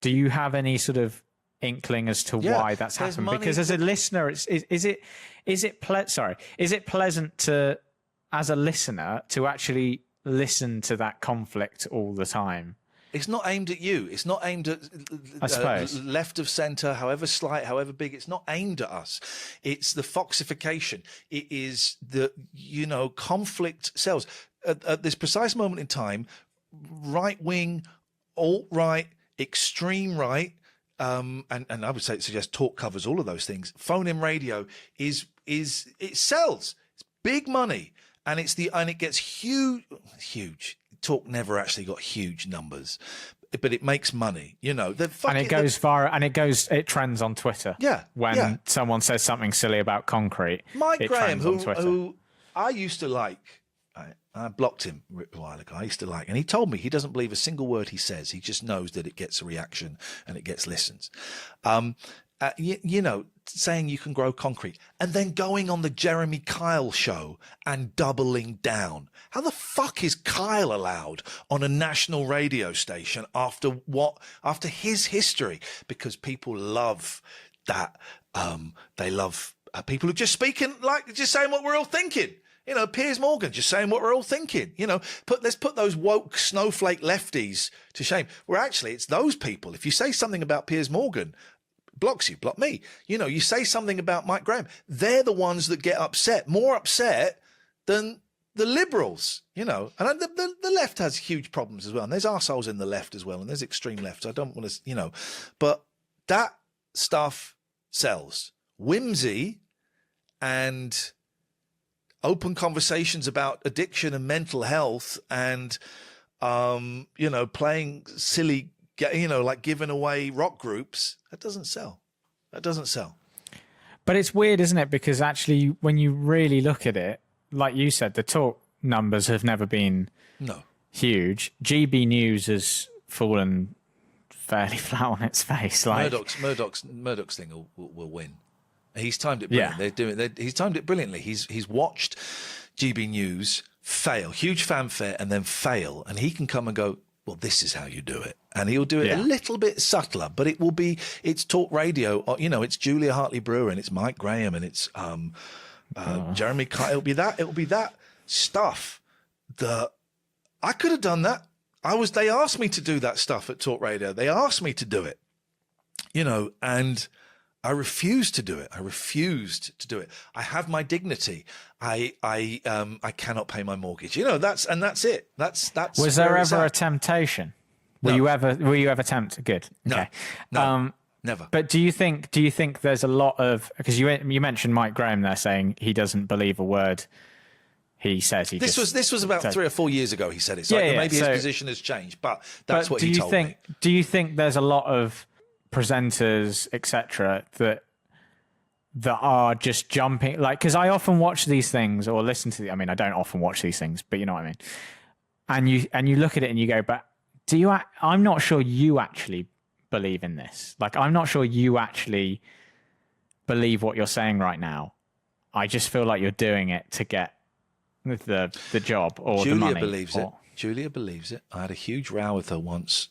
Do you have any sort of inkling as to why that's happened? Because as a listener, is it pleasant to, as a listener, to actually listen to that conflict all the time? It's not aimed at you. It's not aimed at I suppose. Left of centre, however slight, however big. It's not aimed at us. It's the foxification. It is the, conflict sells. At this precise moment in time, right-wing, alt-right, extreme right, and I would suggest talk covers all of those things. Phone-in radio it sells. It's big money, and it gets huge. Talk never actually got huge numbers, but it makes money. And it goes viral, and it trends on Twitter. Yeah, when someone says something silly about concrete, Mike Graham, who I used to like. I blocked him a while ago. I used to like, and he told me he doesn't believe a single word he says. He just knows that it gets a reaction and it gets listens. Saying you can grow concrete and then going on the Jeremy Kyle show and doubling down. How the fuck is Kyle allowed on a national radio station after his history? Because people love that. They love people who just speaking, like just saying what we're all thinking. Piers Morgan just saying what we're all thinking. Let's put those woke snowflake lefties to shame. Where actually it's those people. If you say something about Piers Morgan, blocks you, block me. You say something about Mike Graham, they're the ones that get upset, more upset than the liberals, And the left has huge problems as well. And there's arseholes in the left as well. And there's extreme left. So I don't want to, but that stuff sells. Whimsy and open conversations about addiction and mental health and, playing silly, like giving away rock groups, that doesn't sell. But it's weird, isn't it? Because actually, when you really look at it, like you said, the talk numbers have never been huge. GB News has fallen fairly flat on its face. Like Murdoch's thing will win. He's timed it brilliantly. Yeah. He's timed it brilliantly. He's watched GB News fail, huge fanfare, and then fail, and he can come and go, well, this is how you do it. And he'll do it a little bit subtler, but it's talk radio, it's Julia Hartley-Brewer and it's Mike Graham and it's Jeremy Kyle. It'll be that stuff that I could have done that. They asked me to do that stuff at Talk Radio. They asked me to do it, and I refused to do it. I have my dignity. I cannot pay my mortgage. That's it. That's. Was there ever a temptation? Were you ever tempted? Good. Okay. No. Never. But do you think there's a lot of, because you mentioned Mike Graham there saying he doesn't believe a word he says. This was about 3 or 4 years ago. He said it. So maybe his position has changed, but that's what he told me. Do you think there's a lot of presenters, etc., that are just jumping, like, because I often watch these things or listen to I mean, I don't often watch these things, but you know what I mean, and you look at it and you go, but I'm not sure you actually believe in this. Like, I'm not sure you actually believe what you're saying right now. I just feel like you're doing it to get the job or the money. Julia believes it. I had a huge row with her once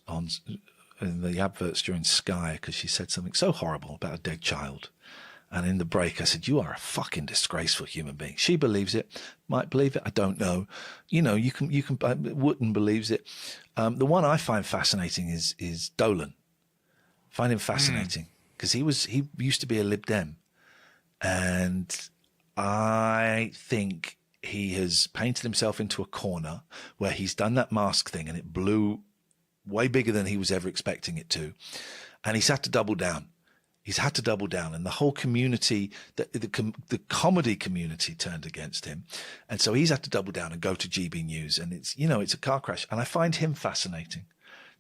in the adverts during Sky because she said something so horrible about a dead child. And in the break, I said, you are a fucking disgraceful human being. She believes it. Might believe it. I don't know. You can. Wooten believes it. The one I find fascinating is Dolan. Find him fascinating because he used to be a Lib Dem. And I think he has painted himself into a corner where he's done that mask thing and it blew way bigger than he was ever expecting it to. And he's had to double down. And the whole community, the comedy community turned against him. And so he's had to double down and go to GB News. And it's a car crash. And I find him fascinating,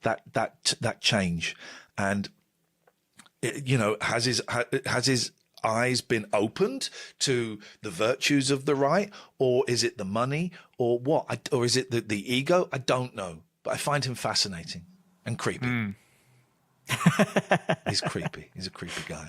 that change. And, has his eyes been opened to the virtues of the right, or is it the money, or what? Or is it the ego? I don't know. But I find him fascinating and creepy. He's creepy. He's a creepy guy.